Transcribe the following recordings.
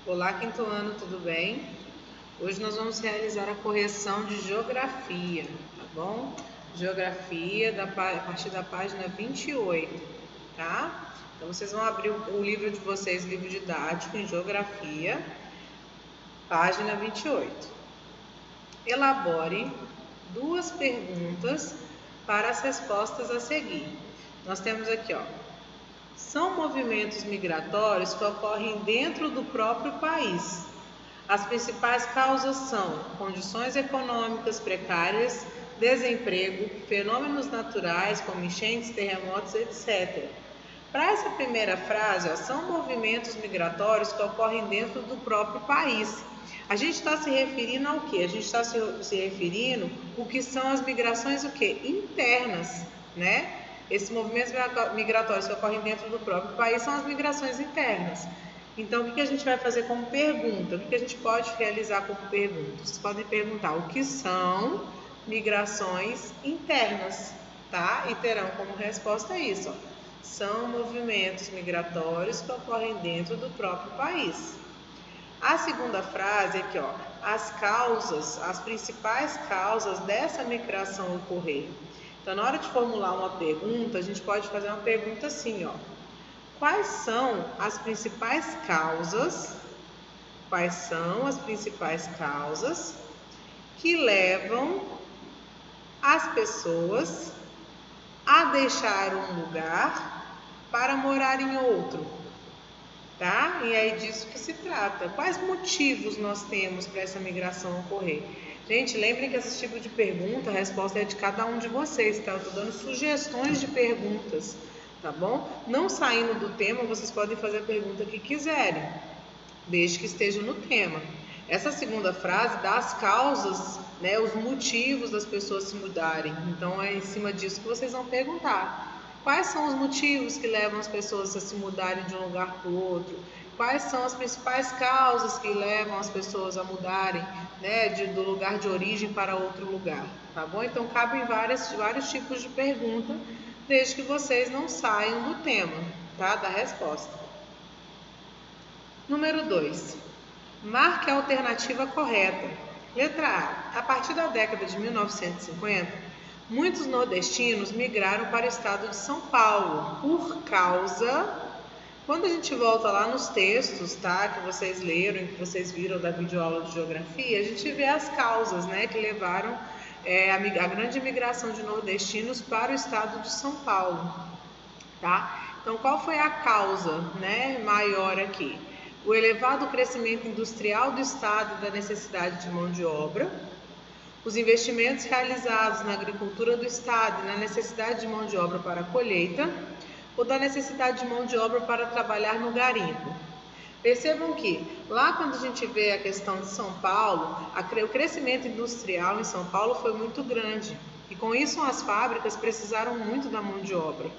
Olá, quinto ano, tudo bem? Hoje nós vamos realizar a correção de geografia, tá bom? Geografia a partir da página 28, tá? Então vocês vão abrir o livro de vocês, livro didático em geografia, página 28. Elabore duas perguntas para as respostas a seguir. Nós temos aqui, ó. São movimentos migratórios que ocorrem dentro do próprio país. As principais causas são condições econômicas precárias, desemprego, fenômenos naturais como enchentes, terremotos, etc. Para essa primeira frase, ó, são movimentos migratórios que ocorrem dentro do próprio país. A gente está se referindo ao quê? A gente está se referindo o que são as migrações o quê? Internas, né? Esses movimentos migratórios que ocorrem dentro do próprio país são as migrações internas. Então, o que a gente vai fazer como pergunta? O que a gente pode realizar como pergunta? Vocês podem perguntar o que são migrações internas, tá? E terão como resposta isso, ó. São movimentos migratórios que ocorrem dentro do próprio país. A segunda frase aqui, ó, as principais causas dessa migração ocorrer. Então, na hora de formular uma pergunta, a gente pode fazer uma pergunta assim, ó. Quais são as principais causas? Quais são as principais causas que levam as pessoas a deixar um lugar para morar em outro? Tá? E é disso que se trata. Quais motivos nós temos para essa migração ocorrer? Gente, lembrem que esse tipo de pergunta, a resposta é de cada um de vocês, tá? Eu estou dando sugestões de perguntas, tá bom? Não saindo do tema, vocês podem fazer a pergunta que quiserem, desde que esteja no tema. Essa segunda frase dá as causas, né, os motivos das pessoas se mudarem. Então é em cima disso que vocês vão perguntar. Quais são os motivos que levam as pessoas a se mudarem de um lugar para o outro? Quais são as principais causas que levam as pessoas a mudarem, né, do lugar de origem para outro lugar? Tá bom? Então cabem vários tipos de pergunta, desde que vocês não saiam do tema, tá? Da resposta. Número 2. Marque a alternativa correta. Letra A. A partir da década de 1950, muitos nordestinos migraram para o estado de São Paulo por causa... Quando a gente volta lá nos textos, tá, que vocês leram, que vocês viram da videoaula de geografia, a gente vê as causas, né, que levaram a grande migração de nordestinos para o estado de São Paulo, tá? Então, qual foi a causa, né, maior aqui? O elevado crescimento industrial do estado e da necessidade de mão de obra, os investimentos realizados na agricultura do estado e na necessidade de mão de obra para a colheita, ou da necessidade de mão de obra para trabalhar no garimpo. Percebam que lá quando a gente vê a questão de São Paulo, o crescimento industrial em São Paulo foi muito grande e com isso as fábricas precisaram muito da mão de obra.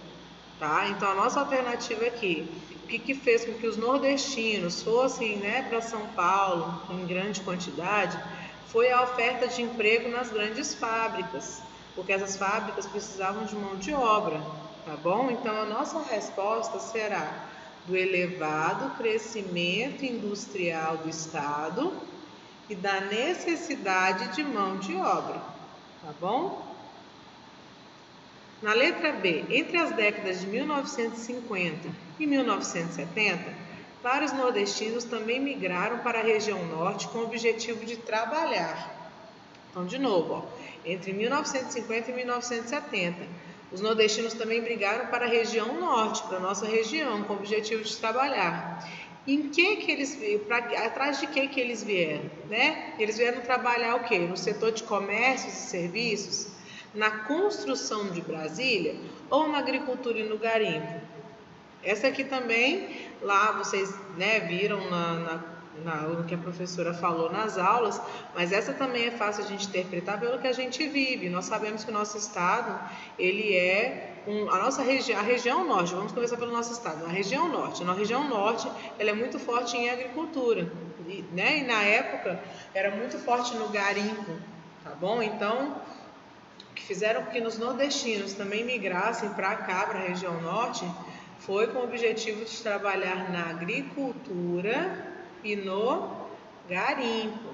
Tá? Então a nossa alternativa aqui, o que fez com que os nordestinos fossem, né, para São Paulo em grande quantidade, foi a oferta de emprego nas grandes fábricas, porque essas fábricas precisavam de mão de obra, tá bom? Então a nossa resposta será do elevado crescimento industrial do estado e da necessidade de mão de obra, tá bom? Na letra B, entre as décadas de 1950 e 1970, vários nordestinos também migraram para a região norte com o objetivo de trabalhar. Então, de novo, ó, entre 1950 e 1970, os nordestinos também migraram para a região norte, para a nossa região, com o objetivo de trabalhar. Em que eles atrás de que eles vieram, né? Eles vieram trabalhar o quê? No setor de comércios e serviços, na construção de Brasília ou na agricultura e no garimpo? Essa aqui também, lá vocês, né, viram no que a professora falou nas aulas, mas essa também é fácil a gente interpretar pelo que a gente vive. Nós sabemos que o nosso estado, ele é a região norte, vamos começar pelo nosso estado, a região norte. Na região norte, ela é muito forte em agricultura, né? E na época era muito forte no garimpo, tá bom? Então, que fizeram com que os nordestinos também migrassem para cá, para a região norte, foi com o objetivo de trabalhar na agricultura e no garimpo.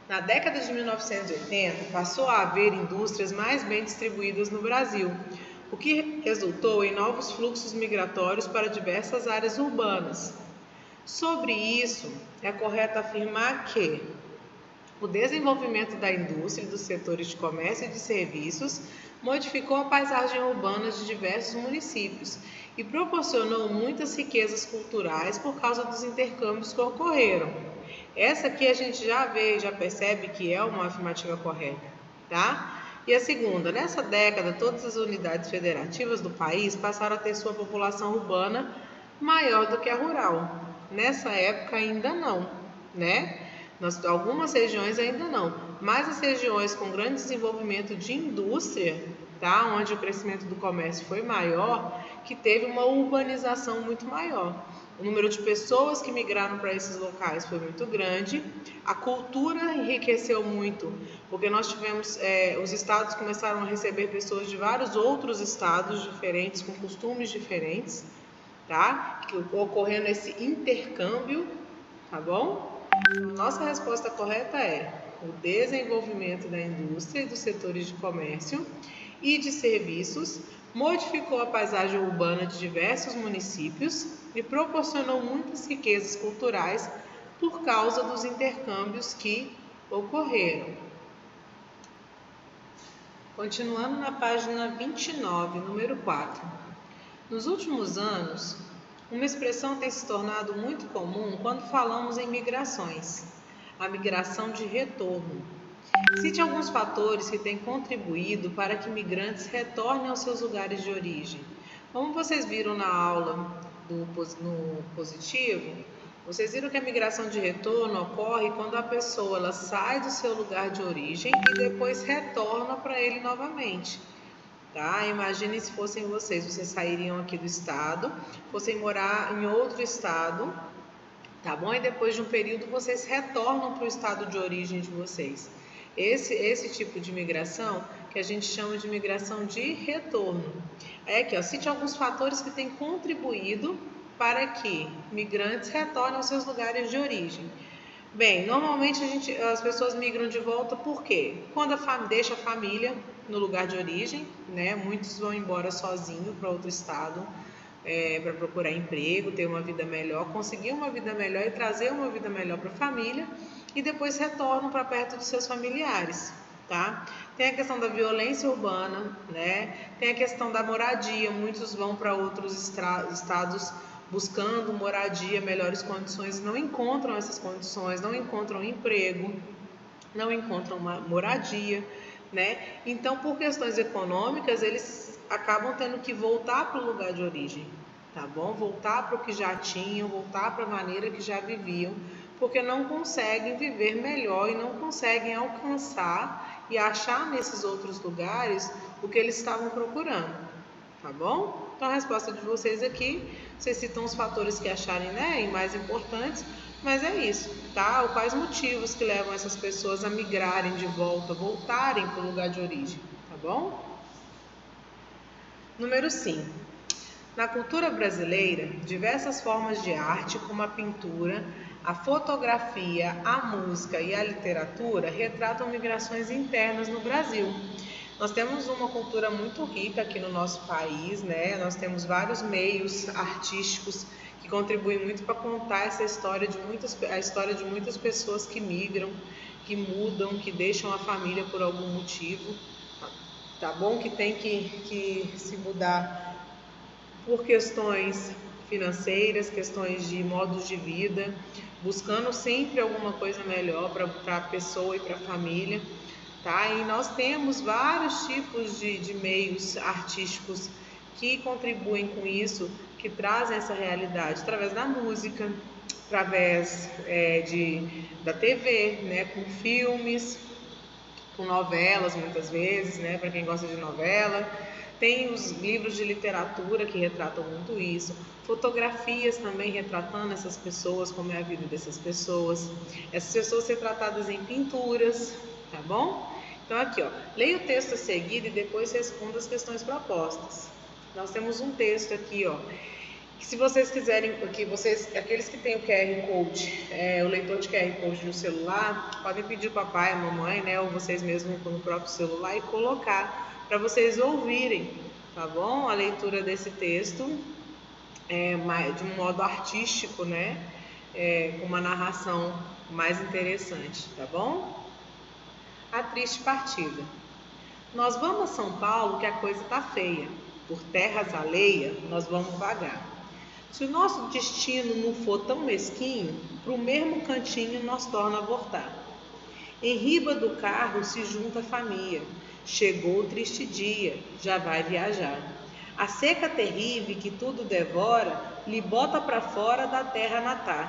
Na década de 1980, passou a haver indústrias mais bem distribuídas no Brasil, o que resultou em novos fluxos migratórios para diversas áreas urbanas. Sobre isso, é correto afirmar que o desenvolvimento da indústria e dos setores de comércio e de serviços modificou a paisagem urbana de diversos municípios e proporcionou muitas riquezas culturais por causa dos intercâmbios que ocorreram. Essa aqui a gente já vê, já percebe que é uma afirmativa correta, tá? E a segunda, nessa década, todas as unidades federativas do país passaram a ter sua população urbana maior do que a rural. Nessa época ainda não, né? Algumas regiões ainda não, mas as regiões com grande desenvolvimento de indústria, tá? Onde o crescimento do comércio foi maior, que teve uma urbanização muito maior. O número de pessoas que migraram para esses locais foi muito grande, a cultura enriqueceu muito, porque nós tivemos, os estados começaram a receber pessoas de vários outros estados diferentes, com costumes diferentes, tá? Ocorrendo esse intercâmbio, tá bom? Nossa resposta correta é o desenvolvimento da indústria e dos setores de comércio e de serviços modificou a paisagem urbana de diversos municípios e proporcionou muitas riquezas culturais por causa dos intercâmbios que ocorreram. Continuando na página 29, número 4. Nos últimos anos, uma expressão tem se tornado muito comum quando falamos em migrações, a migração de retorno. Cite alguns fatores que têm contribuído para que migrantes retornem aos seus lugares de origem. Como vocês viram na aula no positivo, vocês viram que a migração de retorno ocorre quando a pessoa ela sai do seu lugar de origem e depois retorna para ele novamente. Tá? Imagine se fossem vocês sairiam aqui do estado, fossem morar em outro estado, tá bom? E depois de um período vocês retornam para o estado de origem de vocês. Esse tipo de migração que a gente chama de migração de retorno. Aqui, ó, cite alguns fatores que têm contribuído para que migrantes retornem aos seus lugares de origem. Bem, normalmente as pessoas migram de volta por quê? Quando deixa a família no lugar de origem, né? Muitos vão embora sozinhos para outro estado para procurar emprego, ter uma vida melhor, conseguir uma vida melhor e trazer uma vida melhor para a família e depois retornam para perto dos seus familiares, tá? Tem a questão da violência urbana, né? Tem a questão da moradia, muitos vão para outros estados buscando moradia, melhores condições, não encontram essas condições, não encontram emprego, não encontram uma moradia, né? Então, por questões econômicas, eles acabam tendo que voltar para o lugar de origem, tá bom? Voltar para o que já tinham, voltar para a maneira que já viviam, porque não conseguem viver melhor e não conseguem alcançar e achar nesses outros lugares o que eles estavam procurando, tá bom? Então, a resposta de vocês aqui, vocês citam os fatores que acharem, né, mais importantes, mas é isso, tá? Quais motivos que levam essas pessoas a migrarem de volta, voltarem para o lugar de origem, tá bom? Número 5. Na cultura brasileira, diversas formas de arte, como a pintura, a fotografia, a música e a literatura, retratam migrações internas no Brasil. Nós temos uma cultura muito rica aqui no nosso país, né? Nós temos vários meios artísticos que contribuem muito para contar essa história a história de muitas pessoas que migram, que mudam, que deixam a família por algum motivo, tá bom? Que tem que se mudar por questões financeiras, questões de modos de vida, buscando sempre alguma coisa melhor para a pessoa e para a família. Tá? E nós temos vários tipos de meios artísticos que contribuem com isso, que trazem essa realidade, através da música, através da TV, né? Com filmes, com novelas muitas vezes, né? Para quem gosta de novela. Tem os livros de literatura que retratam muito isso, fotografias também retratando essas pessoas, como é a vida dessas pessoas. Essas pessoas retratadas em pinturas, tá bom? Então aqui, ó, leia o texto a seguir e depois responda as questões propostas. Nós temos um texto aqui, ó, Se vocês quiserem, aqueles que têm o QR Code, o leitor de QR Code no celular, podem pedir ao papai, a mamãe, né, ou vocês mesmos no próprio celular e colocar para vocês ouvirem, tá bom? A leitura desse texto de um modo artístico, né, com uma narração mais interessante, tá bom? A triste partida. Nós vamos a São Paulo que a coisa tá feia. Por terras alheias nós vamos vagar. Se o nosso destino não for tão mesquinho, pro mesmo cantinho nós torna a voltar. Em riba do carro se junta a família. Chegou o triste dia, já vai viajar. A seca terrível que tudo devora, lhe bota para fora da terra natal.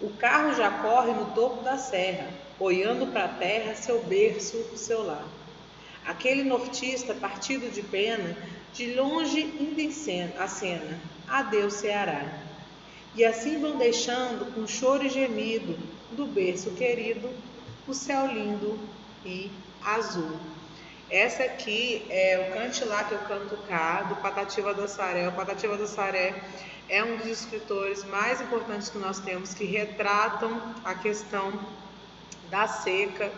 O carro já corre no topo da serra, olhando para a terra seu berço, seu lar. Aquele nortista partido de pena, de longe ainda acena, adeus Ceará. E assim vão deixando com choro e gemido, do berço querido, o céu lindo e azul. Essa aqui é o Cante Lá que eu canto cá, do Patativa do Assaré. O Patativa do Assaré é um dos escritores mais importantes que nós temos, que retratam a questão da seca,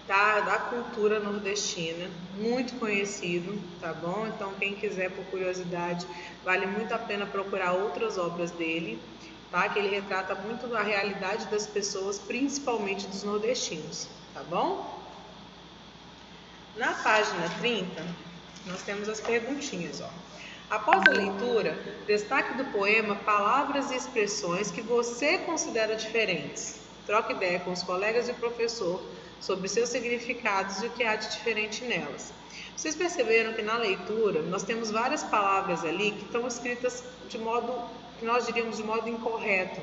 da cultura nordestina, muito conhecido, tá bom? Então quem quiser, por curiosidade, vale muito a pena procurar outras obras dele, tá? Que ele retrata muito a realidade das pessoas, principalmente dos nordestinos, tá bom? Na página 30, nós temos as perguntinhas, ó. Após a leitura, destaque do poema palavras e expressões que você considera diferentes. Troque ideia com os colegas e o professor sobre seus significados e o que há de diferente nelas. Vocês perceberam que na leitura nós temos várias palavras ali que estão escritas de modo, que nós diríamos de modo incorreto,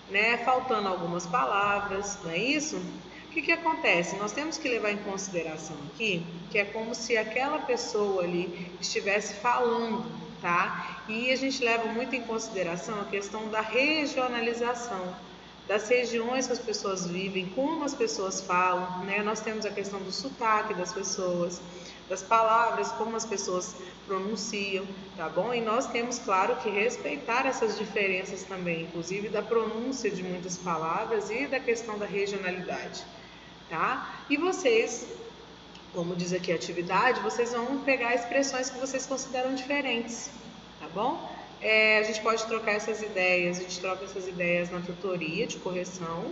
né? Faltando algumas palavras, não é isso? O que acontece? Nós temos que levar em consideração aqui que é como se aquela pessoa ali estivesse falando, tá? E a gente leva muito em consideração a questão da regionalização, das regiões que as pessoas vivem, como as pessoas falam, né? Nós temos a questão do sotaque das pessoas, das palavras, como as pessoas pronunciam, tá bom? E nós temos, claro, que respeitar essas diferenças também, inclusive da pronúncia de muitas palavras e da questão da regionalidade, tá? E vocês, como diz aqui a atividade, vocês vão pegar expressões que vocês consideram diferentes, tá bom? A gente pode trocar essas ideias, a gente troca essas ideias na tutoria de correção,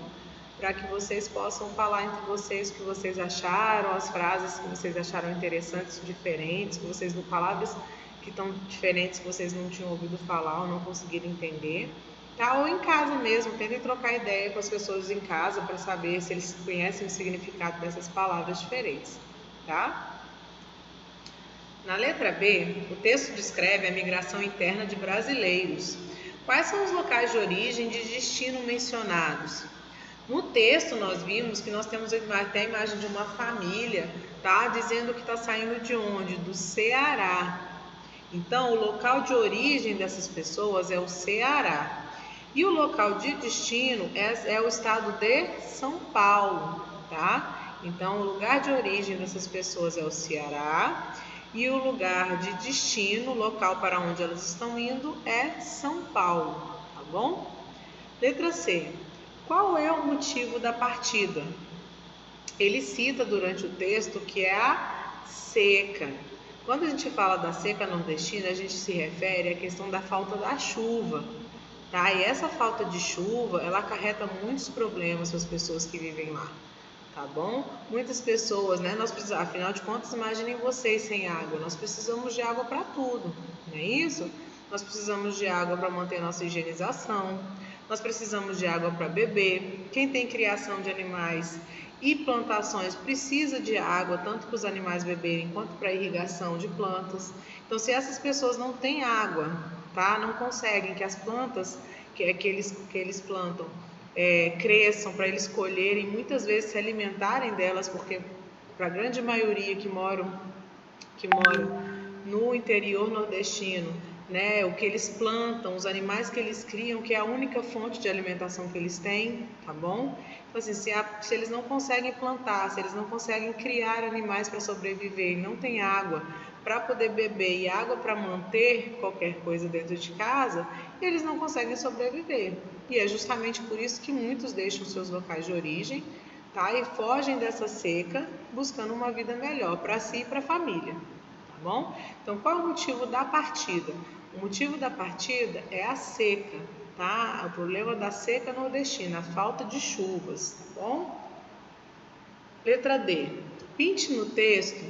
para que vocês possam falar entre vocês o que vocês acharam, as frases que vocês acharam interessantes, diferentes, que vocês não palavras que estão diferentes, que vocês não tinham ouvido falar ou não conseguiram entender, tá? Ou em casa mesmo, tentem trocar ideia com as pessoas em casa para saber se eles conhecem o significado dessas palavras diferentes, tá? Na letra B, o texto descreve a migração interna de brasileiros. Quais são os locais de origem e de destino mencionados? No texto nós vimos que nós temos até a imagem de uma família, tá? Dizendo que está saindo de onde? Do Ceará. Então, o local de origem dessas pessoas é o Ceará. E o local de destino é o estado de São Paulo, tá? Então, o lugar de origem dessas pessoas é o Ceará. E o lugar de destino, o local para onde elas estão indo, é São Paulo, tá bom? Letra C. Qual é o motivo da partida? Ele cita durante o texto que é a seca. Quando a gente fala da seca nordestina, a gente se refere à questão da falta da chuva, tá? E essa falta de chuva, ela acarreta muitos problemas para as pessoas que vivem lá. Tá bom? Muitas pessoas, né? Afinal de contas, imaginem vocês sem água. Nós precisamos de água para tudo, não é isso? Nós precisamos de água para manter nossa higienização. Nós precisamos de água para beber. Quem tem criação de animais e plantações precisa de água, tanto para os animais beberem quanto para a irrigação de plantas. Então, se essas pessoas não têm água, tá? Não conseguem que as plantas que eles plantam cresçam, para eles colherem, muitas vezes se alimentarem delas, porque para a grande maioria que moram no interior nordestino, né, o que eles plantam, os animais que eles criam, que é a única fonte de alimentação que eles têm, tá bom? Então, assim, se eles não conseguem plantar, se eles não conseguem criar animais para sobreviver e não tem água para poder beber e água para manter qualquer coisa dentro de casa, eles não conseguem sobreviver. E é justamente por isso que muitos deixam seus locais de origem, tá? E fogem dessa seca, buscando uma vida melhor para si e para a família, tá bom? Então, qual é o motivo da partida? O motivo da partida é a seca, tá? O problema da seca nordestina, a falta de chuvas, tá bom? Letra D. Pinte no texto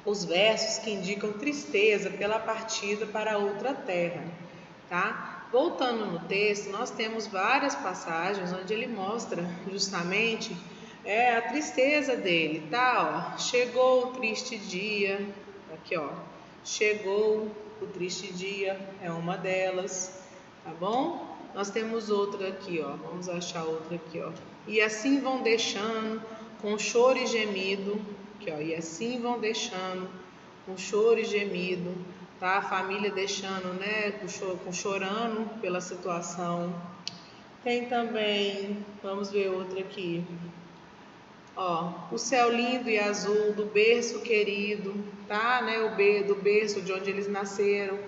os versos que indicam tristeza pela partida para outra terra, tá? Voltando no texto, nós temos várias passagens onde ele mostra justamente a tristeza dele, tá? Ó, chegou o triste dia, aqui ó, chegou o triste dia, é uma delas, tá bom? Nós temos outra aqui, ó, vamos achar outra aqui, ó. E assim vão deixando com choro e gemido, aqui, ó, e assim vão deixando com choro e gemido, tá? A família deixando, né, chorando pela situação. Tem também, vamos ver outra aqui. Ó, o céu lindo e azul do berço querido, tá? Né? Do berço de onde eles nasceram,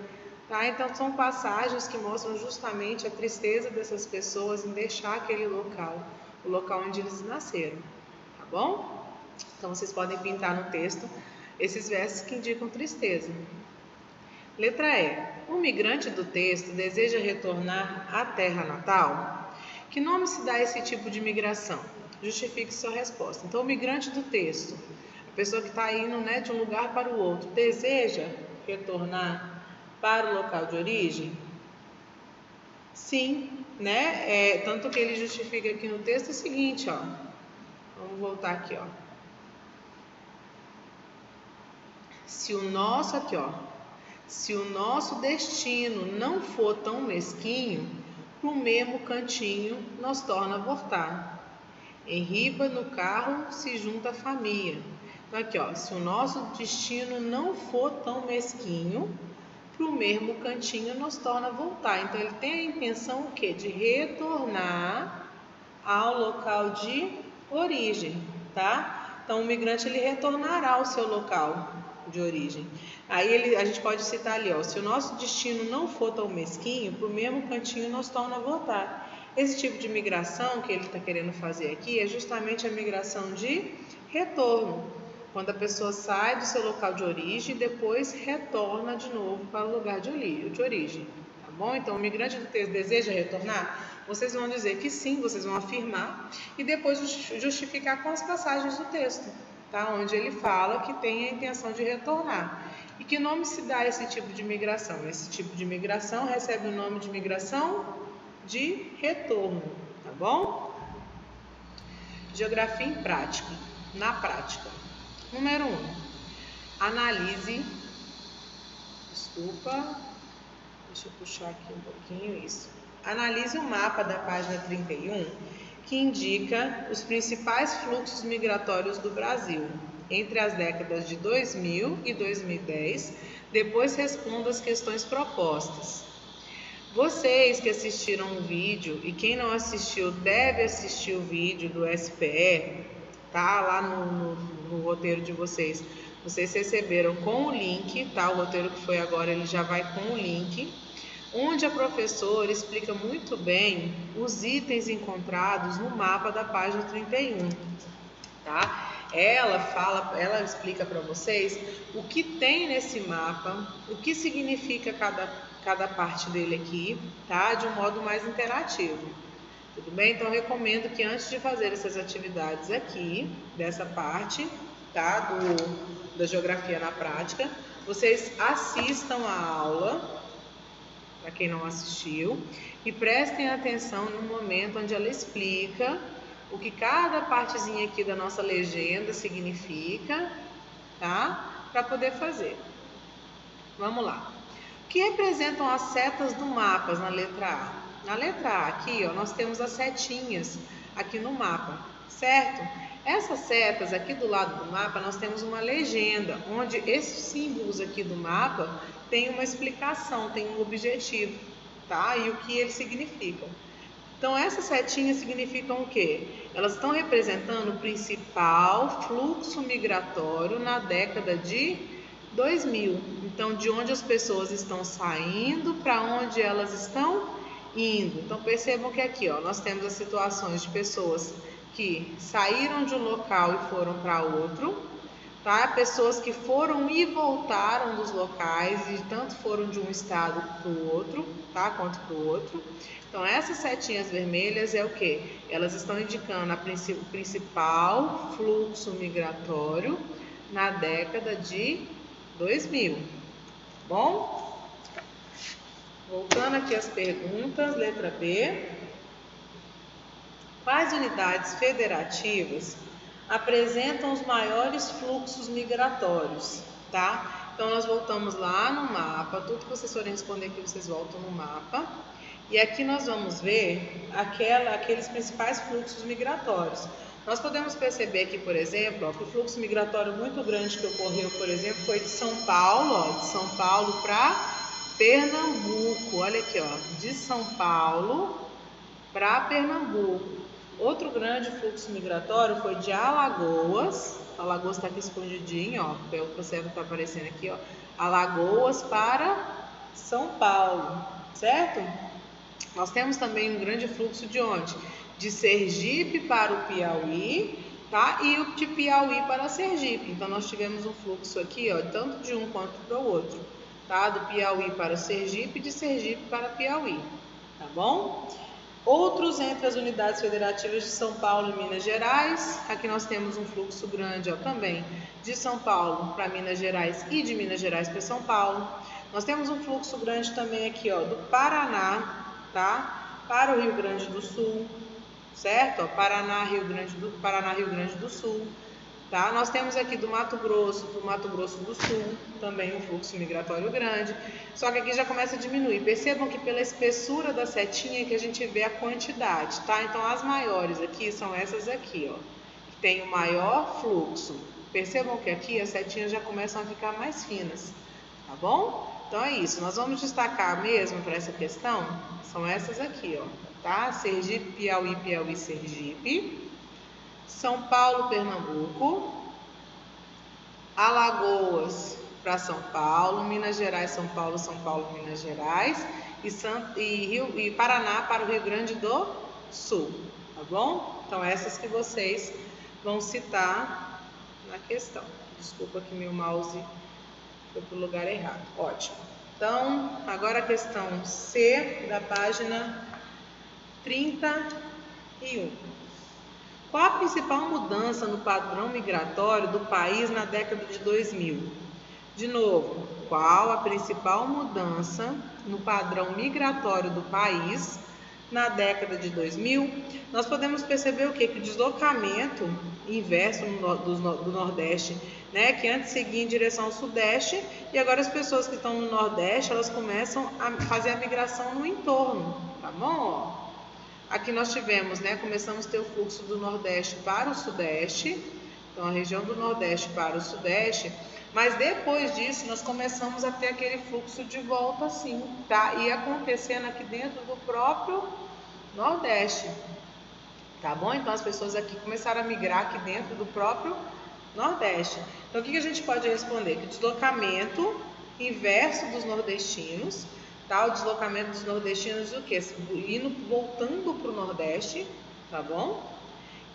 tá? Então são passagens que mostram justamente a tristeza dessas pessoas em deixar aquele local, o local onde eles nasceram, tá bom? Então vocês podem pintar no texto esses versos que indicam tristeza. Letra E. O migrante do texto deseja retornar à terra natal? Que nome se dá a esse tipo de migração? Justifique sua resposta. Então, o migrante do texto, a pessoa que está indo, né, de um lugar para o outro, deseja retornar para o local de origem? Sim, né? Tanto que ele justifica aqui no texto o seguinte, ó. Vamos voltar aqui, ó. Se o nosso destino não for tão mesquinho, pro mesmo cantinho nos torna voltar. Em riba no carro se junta a família. Então aqui, ó, se o nosso destino não for tão mesquinho, pro mesmo cantinho nos torna voltar. Então ele tem a intenção o quê? De retornar ao local de origem, tá? Então o migrante ele retornará ao seu local de origem. Aí a gente pode citar ali, ó, se o nosso destino não for tão mesquinho, pro mesmo cantinho nos torna voltar. Esse tipo de migração que ele está querendo fazer aqui é justamente a migração de retorno, quando a pessoa sai do seu local de origem e depois retorna de novo para o lugar de origem, tá bom? Então, o migrante do texto deseja retornar? Vocês vão dizer que sim, vocês vão afirmar e depois justificar com as passagens do texto, tá? Onde ele fala que tem a intenção de retornar. E que nome se dá a esse tipo de migração? Esse tipo de migração recebe o nome de migração de retorno, tá bom? Geografia em prática. Na prática. Número 1. Analise. Desculpa. Deixa eu puxar aqui um pouquinho isso. Analise o mapa da página 31, que indica os principais fluxos migratórios do Brasil entre as décadas de 2000 e 2010. Depois responda as questões propostas. Vocês que assistiram o vídeo e quem não assistiu deve assistir o vídeo do SPE, tá? Lá no roteiro de vocês. Vocês receberam com o link, tá? O roteiro que foi agora, ele já vai com o link, onde a professora explica muito bem os itens encontrados no mapa da página 31, tá? Ela explica para vocês o que tem nesse mapa, o que significa cada parte dele aqui, tá? De um modo mais interativo. Tudo bem? Então, eu recomendo que antes de fazer essas atividades aqui, dessa parte, tá? Da geografia na prática, vocês assistam a aula, para quem não assistiu, e prestem atenção no momento onde ela explica o que cada partezinha aqui da nossa legenda significa, tá? Para poder fazer. Vamos lá. O que representam as setas do mapa na letra A? Na letra A aqui, ó, nós temos as setinhas aqui no mapa, certo? Essas setas aqui do lado do mapa, nós temos uma legenda, onde esses símbolos aqui do mapa têm uma explicação, têm um objetivo, tá? E o que eles significam. Então, essas setinhas significam o quê? Elas estão representando o principal fluxo migratório na década de 2000. Então, de onde as pessoas estão saindo, para onde elas estão indo. Então, percebam que aqui, ó, nós temos as situações de pessoas que saíram de um local e foram para outro, tá? Pessoas que foram e voltaram dos locais e tanto foram de um estado para o outro, tá? Quanto para o outro. Então, essas setinhas vermelhas é o que? Elas estão indicando o principal fluxo migratório na década de 2000, tá bom? Voltando aqui às perguntas, letra B. Quais unidades federativas apresentam os maiores fluxos migratórios, tá? Então, nós voltamos lá no mapa, tudo que vocês forem responder aqui, vocês voltam no mapa. E aqui nós vamos ver aqueles principais fluxos migratórios. Nós podemos perceber aqui, por exemplo, ó, que o fluxo migratório muito grande que ocorreu, por exemplo, foi de São Paulo, ó, de São Paulo para Pernambuco. Olha aqui, ó, de São Paulo para Pernambuco. Outro grande fluxo migratório foi de Alagoas. Alagoas está aqui escondidinho, ó, pelo que você está aparecendo aqui, ó. Alagoas para São Paulo, certo? Nós temos também um grande fluxo de onde? De Sergipe para o Piauí, tá? E o de Piauí para Sergipe. Então, nós tivemos um fluxo aqui, ó, tanto de um quanto para o outro, tá? Do Piauí para o Sergipe e de Sergipe para Piauí, tá bom? Outros entre as unidades federativas de São Paulo e Minas Gerais. Aqui nós temos um fluxo grande, ó, também de São Paulo para Minas Gerais e de Minas Gerais para São Paulo. Nós temos um fluxo grande também aqui, ó, do Paraná, tá? Para o Rio Grande do Sul, certo? Ó, Paraná, Rio Grande do Sul, tá? Nós temos aqui do Mato Grosso para o Mato Grosso do Sul, também um fluxo migratório grande, só que aqui já começa a diminuir. Percebam que pela espessura da setinha que a gente vê a quantidade, tá? Então as maiores aqui são essas aqui, ó, que tem o maior fluxo. Percebam que aqui as setinhas já começam a ficar mais finas, tá bom? Então é isso, nós vamos destacar mesmo para essa questão, são essas aqui, ó, tá? Sergipe, Piauí, Piauí, Sergipe, São Paulo, Pernambuco, Alagoas para São Paulo, Minas Gerais, São Paulo, Minas Gerais e Paraná para o Rio Grande do Sul, tá bom? Então essas que vocês vão citar na questão. Desculpa que meu mouse foi para o lugar errado. Ótimo. Então, agora a questão C da página 31. Qual a principal mudança no padrão migratório do país na década de 2000? De novo, qual a principal mudança no padrão migratório do país na década de 2000? Nós podemos perceber o quê? Que o deslocamento inverso do Nordeste, né, que antes seguia em direção ao Sudeste, e agora as pessoas que estão no Nordeste, elas começam a fazer a migração no entorno, tá bom? Aqui nós tivemos, né, começamos a ter o fluxo do Nordeste para o Sudeste, então a região do Nordeste para o Sudeste, mas depois disso nós começamos a ter aquele fluxo de volta assim, tá? E acontecendo aqui dentro do próprio Nordeste, tá bom? Então as pessoas aqui começaram a migrar aqui dentro do próprio Nordeste. Então o que a gente pode responder? Que o deslocamento inverso dos nordestinos, tá? O deslocamento dos nordestinos, o quê? Voltando para o Nordeste, tá bom?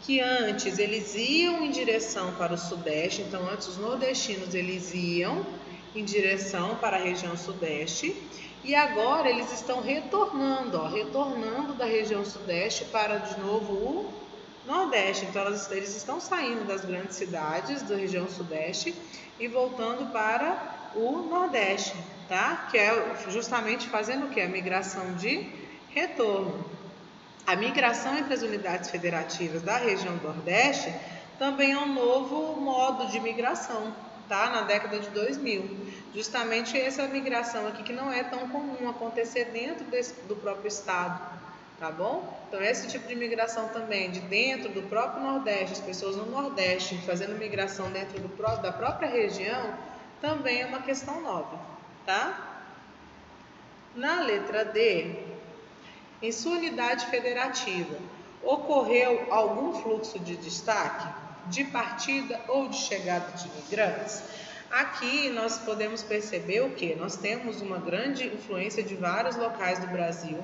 Que antes eles iam em direção para o Sudeste, então antes os nordestinos eles iam em direção para a região Sudeste, e agora eles estão retornando, ó, retornando da região Sudeste para de novo o Nordeste. Então eles estão saindo das grandes cidades da região Sudeste e voltando para o Nordeste, tá? Que é justamente fazendo o que? A migração de retorno. A migração entre as unidades federativas da região Nordeste também é um novo modo de migração, tá? Na década de 2000. Justamente essa migração aqui que não é tão comum acontecer dentro do próprio estado, tá bom? Então esse tipo de migração também de dentro do próprio Nordeste, as pessoas no Nordeste fazendo migração dentro da própria região, também é uma questão nova, tá? Na letra D, em sua unidade federativa, ocorreu algum fluxo de destaque, de partida ou de chegada de imigrantes? Aqui nós podemos perceber o que? Nós temos uma grande influência de vários locais do Brasil,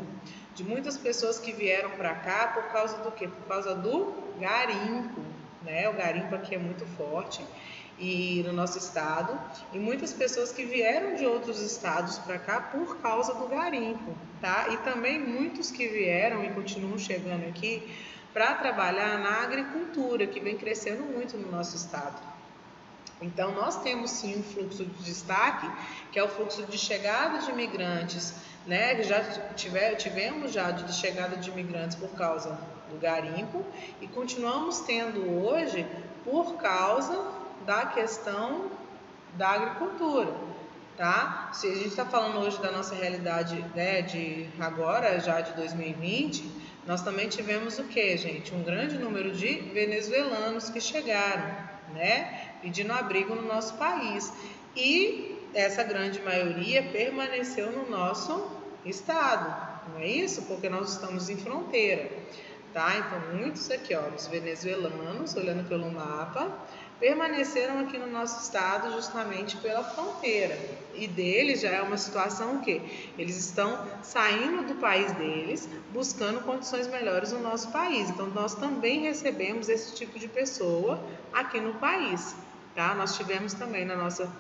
de muitas pessoas que vieram para cá por causa do quê? Por causa do garimpo, né? O garimpo aqui é muito forte e no nosso estado, e muitas pessoas que vieram de outros estados para cá por causa do garimpo, tá? E também muitos que vieram e continuam chegando aqui para trabalhar na agricultura, que vem crescendo muito no nosso estado. Então, nós temos sim um fluxo de destaque, que é o fluxo de chegada de imigrantes, né? Tivemos já de chegada de imigrantes por causa do garimpo e continuamos tendo hoje por causa da questão da agricultura, tá? Se a gente está falando hoje da nossa realidade, né, de agora, já de 2020, nós também tivemos o que, gente? Um grande número de venezuelanos que chegaram, né, pedindo abrigo no nosso país. E essa grande maioria permaneceu no nosso estado, não é isso? Porque nós estamos em fronteira, tá? Então, muitos aqui, ó, os venezuelanos, olhando pelo mapa, permaneceram aqui no nosso estado justamente pela fronteira. E deles já é uma situação que eles estão saindo do país deles, buscando condições melhores no nosso país. Então, nós também recebemos esse tipo de pessoa aqui no país, tá? Nós tivemos também na nossa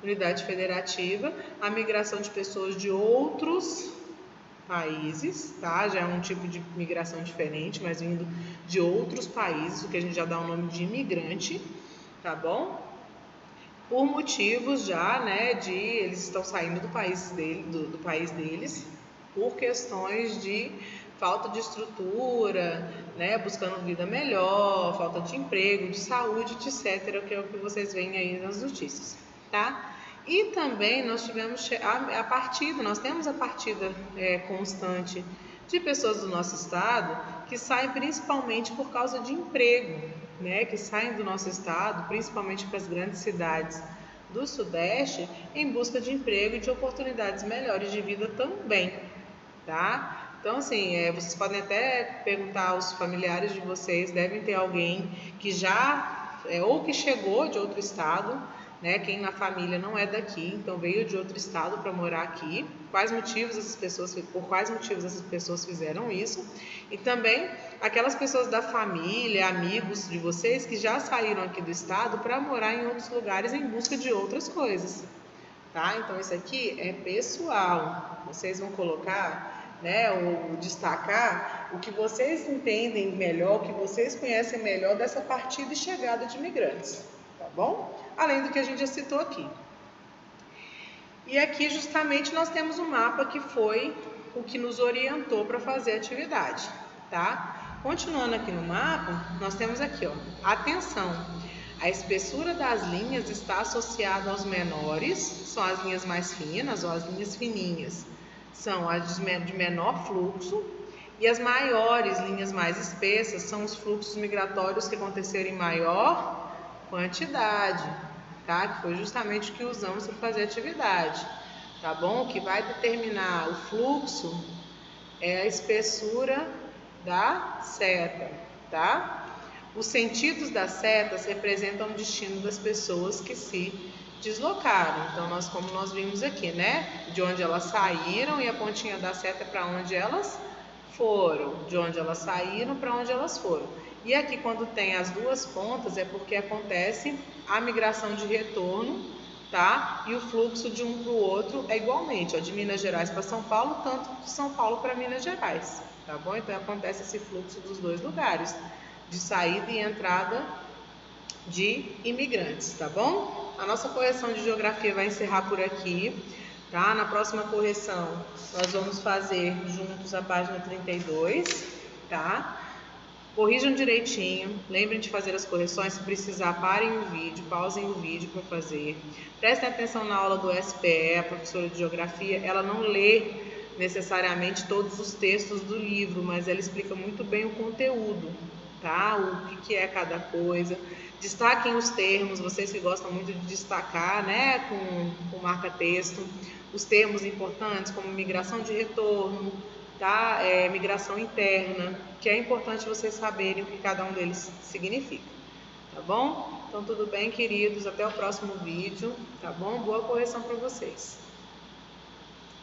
unidade federativa a migração de pessoas de outros países, tá? Já é um tipo de migração diferente, mas vindo de outros países, o que a gente já dá o nome de imigrante, tá bom? Por motivos já, né, de eles estão saindo do país deles por questões de falta de estrutura, né, buscando vida melhor, falta de emprego, de saúde, etc, que é o que vocês veem aí nas notícias, tá? E também nós tivemos nós temos a partida constante de pessoas do nosso estado que saem principalmente por causa de emprego, né, que saem do nosso estado, principalmente para as grandes cidades do Sudeste, em busca de emprego e de oportunidades melhores de vida também, tá? Então, assim, vocês podem até perguntar aos familiares de vocês, devem ter alguém que já, ou que chegou de outro estado, né? Quem na família não é daqui, então veio de outro estado para morar aqui. Por quais motivos essas pessoas fizeram isso? E também aquelas pessoas da família, amigos de vocês que já saíram aqui do estado para morar em outros lugares em busca de outras coisas, tá? Então isso aqui é pessoal. Vocês vão colocar, né, ou destacar o que vocês entendem melhor, o que vocês conhecem melhor dessa partida e chegada de imigrantes, tá bom? Além do que a gente já citou aqui. E aqui justamente nós temos um mapa que foi o que nos orientou para fazer a atividade, tá? Continuando aqui no mapa, nós temos aqui, ó, atenção, a espessura das linhas está associada aos menores, são as linhas mais finas ou as linhas fininhas, são as de menor fluxo, e as maiores, linhas mais espessas, são os fluxos migratórios que aconteceram em maior quantidade, tá? Que foi justamente o que usamos para fazer a atividade, tá bom? O que vai determinar o fluxo é a espessura da seta, tá? Os sentidos das setas representam o destino das pessoas que se deslocaram. Então, como nós vimos aqui, né? De onde elas saíram e a pontinha da seta para onde elas foram, de onde elas saíram para onde elas foram. E aqui, quando tem as duas pontas, é porque acontece a migração de retorno, tá? E o fluxo de um para o outro é igualmente, ó, de Minas Gerais para São Paulo, tanto de São Paulo para Minas Gerais, tá bom? Então, acontece esse fluxo dos dois lugares, de saída e entrada de imigrantes, tá bom? A nossa correção de geografia vai encerrar por aqui, tá? Na próxima correção, nós vamos fazer juntos a página 32, tá? Corrijam direitinho, lembrem de fazer as correções, se precisar parem o vídeo, pausem o vídeo para fazer. Prestem atenção na aula do SPE, a professora de geografia, ela não lê necessariamente todos os textos do livro, mas ela explica muito bem o conteúdo, tá? O que é cada coisa. Destaquem os termos, vocês que gostam muito de destacar, né, com marca-texto, os termos importantes como migração de retorno, tá? Migração interna, que é importante vocês saberem o que cada um deles significa, tá bom? Então, tudo bem, queridos? Até o próximo vídeo, tá bom? Boa correção para vocês.